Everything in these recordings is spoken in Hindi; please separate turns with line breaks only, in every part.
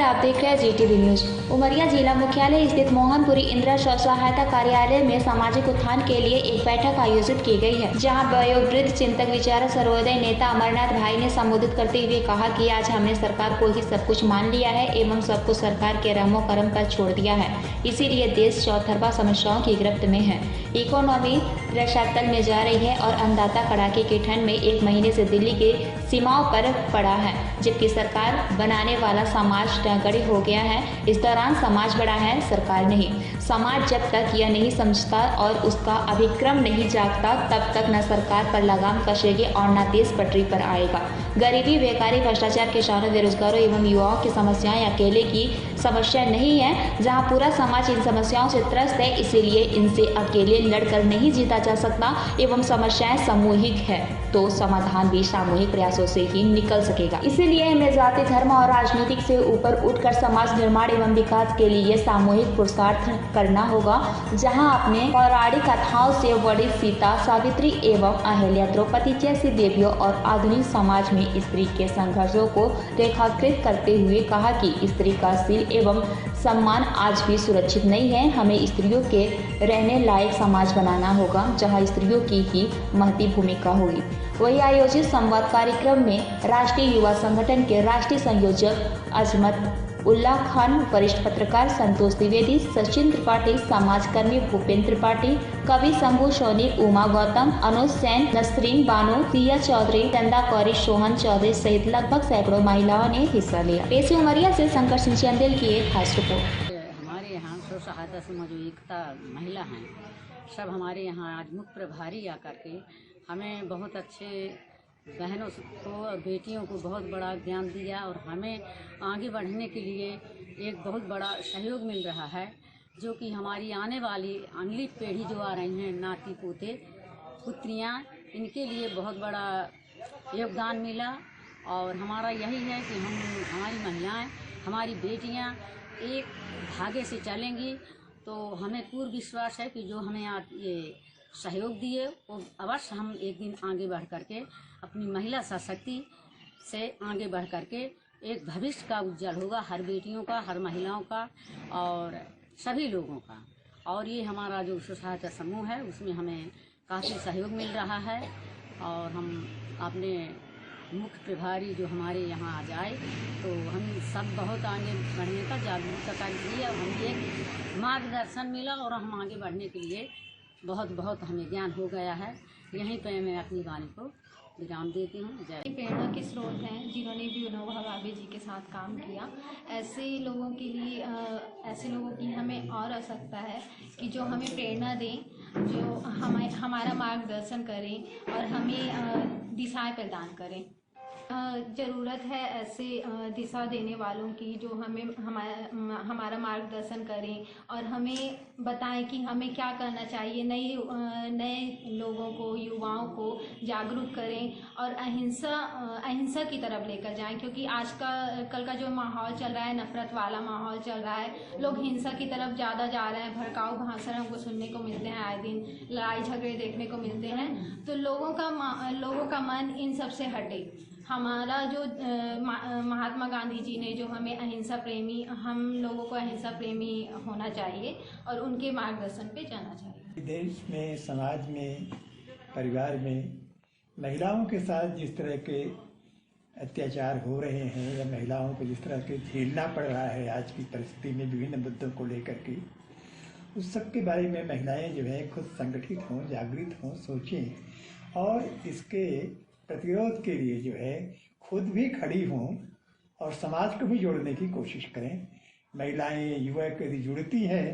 आप देख रहे हैं GTV न्यूज। उमरिया जिला मुख्यालय स्थित मोहनपुरी इंदिरा स्व सहायता कार्यालय में सामाजिक उत्थान के लिए एक बैठक आयोजित की गई है, जहां वयोवृद्ध चिंतक विचारक सर्वोदय नेता अमरनाथ भाई ने संबोधित करते हुए कहा कि आज हमने सरकार को ही सब कुछ मान लिया है एवं सब कुछ सरकार के रहमो करम पर छोड़ दिया है, इसीलिए देश चौतरफा समस्याओं की गिरफ्त में है। इकोनॉमी रसातल में जा रही है और अन्नदाता कड़ाके की ठंड में एक महीने से दिल्ली के सीमाओं पर पड़ा है, जबकि सरकार बनाने वाला समाज टगड़े हो गया है। इस दौरान समाज बड़ा है, सरकार नहीं। समाज जब तक यह नहीं समझता और उसका अभिक्रम नहीं जागता, तब तक न सरकार पर लगाम कसेगी और न देश पटरी पर आएगा। गरीबी, बेकारी, भ्रष्टाचार, किसानों, बेरोजगारों एवं युवाओं की समस्याएं अकेले की समस्या नहीं है, जहां पूरा समाज इन समस्याओं से त्रस्त है, इसीलिए इनसे अकेले लड़कर नहीं जीता जा सकता एवं समस्याएं सामूहिक है तो समाधान भी सामूहिक प्रयासों से ही निकल सकेगा। इसीलिए हमें जाति, धर्म और राजनीतिक से ऊपर उठकर समाज निर्माण एवं विकास के लिए सामूहिक पुरुषार्थ करना होगा, जहां अपने पौराणिक कथाओं से बड़ी सीता, सावित्री एवं अहिल्या, द्रौपदी जैसी देवियों और आधुनिक समाज में स्त्री के संघर्षों को रेखांकित करते हुए कहा कि स्त्री का सिर एवं सम्मान आज भी सुरक्षित नहीं है। हमें स्त्रियों के रहने लायक समाज बनाना होगा, जहां स्त्रियों की ही महती भूमिका होगी। वही आयोजित संवाद कार्यक्रम में राष्ट्रीय युवा संगठन के राष्ट्रीय संयोजक अजमत उल्लाह खान, वरिष्ठ पत्रकार संतोष द्विवेदी, सचिन त्रिपाठी, समाजकर्मी भूपेंद्र त्रिपाठी, कवि शंभू सोनी, उमा गौतम, अनुज सैन, नसरीन बानो, सिया चौधरी, चंदा कौरी, सोहन चौधरी सहित लगभग सैकड़ों महिलाओं ने हिस्सा लिया। पेशी उमरिया से शंकर सिंह चंदेल की एक खास रिपोर्ट।
हमारे यहाँ स्व सहायता समूह जो एकता महिला हैं, सब हमारे यहाँ आज मुख्य प्रभारी आकर के हमें बहुत अच्छे बहनों को और बेटियों को बहुत बड़ा ज्ञान दिया और हमें आगे बढ़ने के लिए एक बहुत बड़ा सहयोग मिल रहा है, जो कि हमारी आने वाली अगली पीढ़ी जो आ रही हैं, नाती पोते पुत्रियाँ, इनके लिए बहुत बड़ा योगदान मिला। और हमारा यही है कि हमारी महिलाएं, हमारी बेटियां एक धागे से चलेंगी, तो हमें पूर्ण विश्वास है कि जो हमें आज ये सहयोग दिए वो अवश्य हम एक दिन आगे बढ़ करके अपनी महिला सशक्ति से आगे बढ़ करके एक भविष्य का उज्जवल होगा, हर बेटियों का, हर महिलाओं का और सभी लोगों का। और ये हमारा जो स्व सहायता समूह है उसमें हमें काफ़ी सहयोग मिल रहा है और हम अपने मुख्य प्रभारी जो हमारे यहाँ आ जाए तो हम सब बहुत आगे बढ़ने का जागरूकता कर लिए और हमें एक मार्गदर्शन मिला और हम आगे बढ़ने के लिए बहुत हमें ज्ञान हो गया है। यहीं पे मैं अपनी वाणी को विराम देती हूँ। जय।
प्रेरणा के स्रोत हैं जिन्होंने भी विनोबा भावे जी के साथ काम किया। ऐसे लोगों के लिए ऐसे लोगों की हमें और आवश्यकता है कि जो हमें प्रेरणा दें, जो हमारा मार्गदर्शन करें और हमें दिशाएं प्रदान करें। ज़रूरत है ऐसे दिशा देने वालों की जो हमें हमारा मार्गदर्शन करें और हमें बताएं कि हमें क्या करना चाहिए। नए लोगों को, युवाओं को जागरूक करें और अहिंसा की तरफ लेकर जाएं, क्योंकि कल का जो माहौल चल रहा है, नफरत वाला माहौल चल रहा है, लोग हिंसा की तरफ ज़्यादा जा रहे हैं, भड़काऊ भाषण हमको सुनने को मिलते हैं, आए दिन लड़ाई झगड़े देखने को मिलते हैं। तो लोगों का मन इन सब से हटे। हमारा जो महात्मा गांधी जी ने जो हमें हम लोगों को अहिंसा प्रेमी होना चाहिए और उनके मार्गदर्शन पे जाना चाहिए।
देश में, समाज में, परिवार में महिलाओं के साथ जिस तरह के अत्याचार हो रहे हैं या महिलाओं को जिस तरह के झेलना पड़ रहा है आज की परिस्थिति में विभिन्न मुद्दों को लेकर के, उस सब के बारे में महिलाएं जो है खुद संगठित हों, जागृत हों, सोचें और इसके प्रतिरोध के लिए जो है खुद भी खड़ी हों और समाज को भी जोड़ने की कोशिश करें। महिलाएं, युवक यदि जुड़ती हैं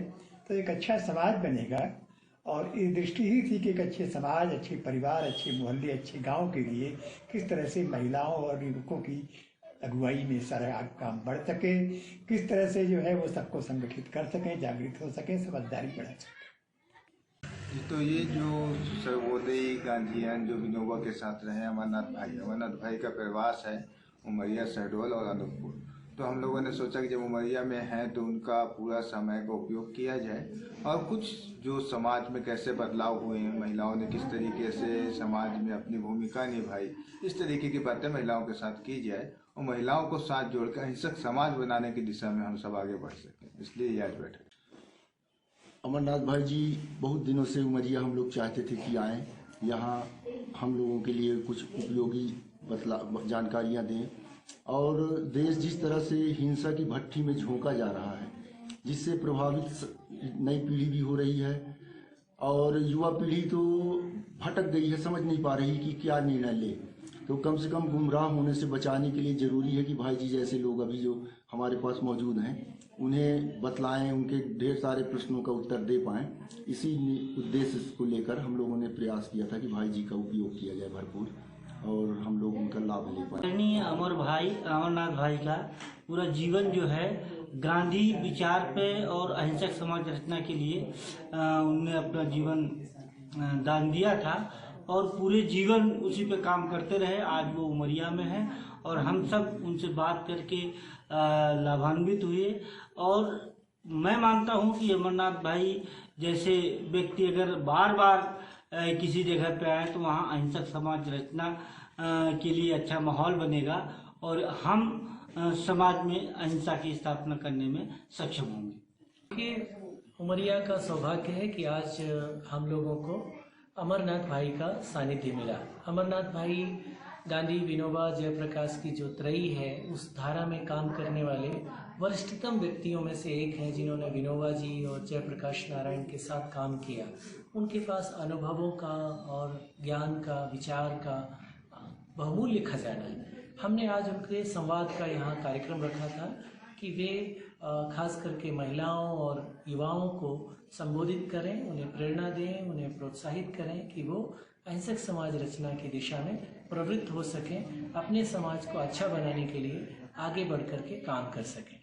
तो एक अच्छा समाज बनेगा और इस दृष्टि ही थी कि एक अच्छे समाज, अच्छे परिवार, अच्छे मोहल्ले, अच्छे गांव के लिए किस तरह से महिलाओं और युवकों की अगुवाई में सारा काम बढ़ सके, किस तरह से जो है वो सबको संगठित कर सकें, जागृत हो सकें, समझदारी बढ़ा सकें।
तो ये जो सर्वोदय गांधीयन जो विनोबा के साथ रहे अमरनाथ भाई का प्रवास है उमरिया, शहडोल और अनूपपुर। तो हम लोगों ने सोचा कि जब उमरिया में हैं तो उनका पूरा समय का उपयोग किया जाए और कुछ जो समाज में कैसे बदलाव हुए हैं, महिलाओं ने किस तरीके से समाज में अपनी भूमिका निभाई, इस तरीके की बातें महिलाओं के साथ की जाए और महिलाओं को साथ जोड़कर अहिंसक समाज बनाने की दिशा में हम सब आगे बढ़ सकें, इसलिए ये आज बैठक।
अमरनाथ भाई जी बहुत दिनों से उमरिया हम लोग चाहते थे कि आएँ, यहाँ हम लोगों के लिए कुछ उपयोगी जानकारियाँ दें। और देश जिस तरह से हिंसा की भट्टी में झोंका जा रहा है, जिससे प्रभावित नई पीढ़ी भी हो रही है और युवा पीढ़ी तो भटक गई है, समझ नहीं पा रही कि क्या निर्णय ले। तो कम से कम गुमराह होने से बचाने के लिए ज़रूरी है कि भाई जी जैसे लोग अभी जो हमारे पास मौजूद हैं उन्हें बतलाएं, उनके ढेर सारे प्रश्नों का उत्तर दे पाएँ। इसी उद्देश्य को लेकर हम लोगों ने प्रयास किया था कि भाई जी का उपयोग किया जाए भरपूर और हम लोग उनका लाभ ले पाए।
अमरनाथ भाई का पूरा जीवन जो है गांधी विचार पे और अहिंसक समाज रचना के लिए उनने अपना जीवन दान दिया था और पूरे जीवन उसी पे काम करते रहे। आज वो उमरिया में है और हम सब उनसे बात करके लाभान्वित हुए। और मैं मानता हूँ कि अमरनाथ भाई जैसे व्यक्ति अगर बार बार किसी जगह पे आए तो वहाँ अहिंसक समाज रचना के लिए अच्छा माहौल बनेगा और हम समाज में अहिंसा की स्थापना करने में सक्षम होंगे।
कि उमरिया का सौभाग्य है कि आज हम लोगों को अमरनाथ भाई का सानिध्य मिला। अमरनाथ भाई गांधी विनोबा जयप्रकाश की जो त्रयी है उस धारा में काम करने वाले वरिष्ठतम व्यक्तियों में से एक हैं, जिन्होंने विनोबा जी और जयप्रकाश नारायण के साथ काम किया। उनके पास अनुभवों का और ज्ञान का, विचार का बहुमूल्य खजाना है। हमने आज उनके संवाद का यहाँ कार्यक्रम रखा था कि वे खास करके महिलाओं और युवाओं को संबोधित करें, उन्हें प्रेरणा दें, उन्हें प्रोत्साहित करें कि वो अहिंसक समाज रचना की दिशा में प्रवृत्त हो सकें, अपने समाज को अच्छा बनाने के लिए आगे बढ़ कर के काम कर सकें।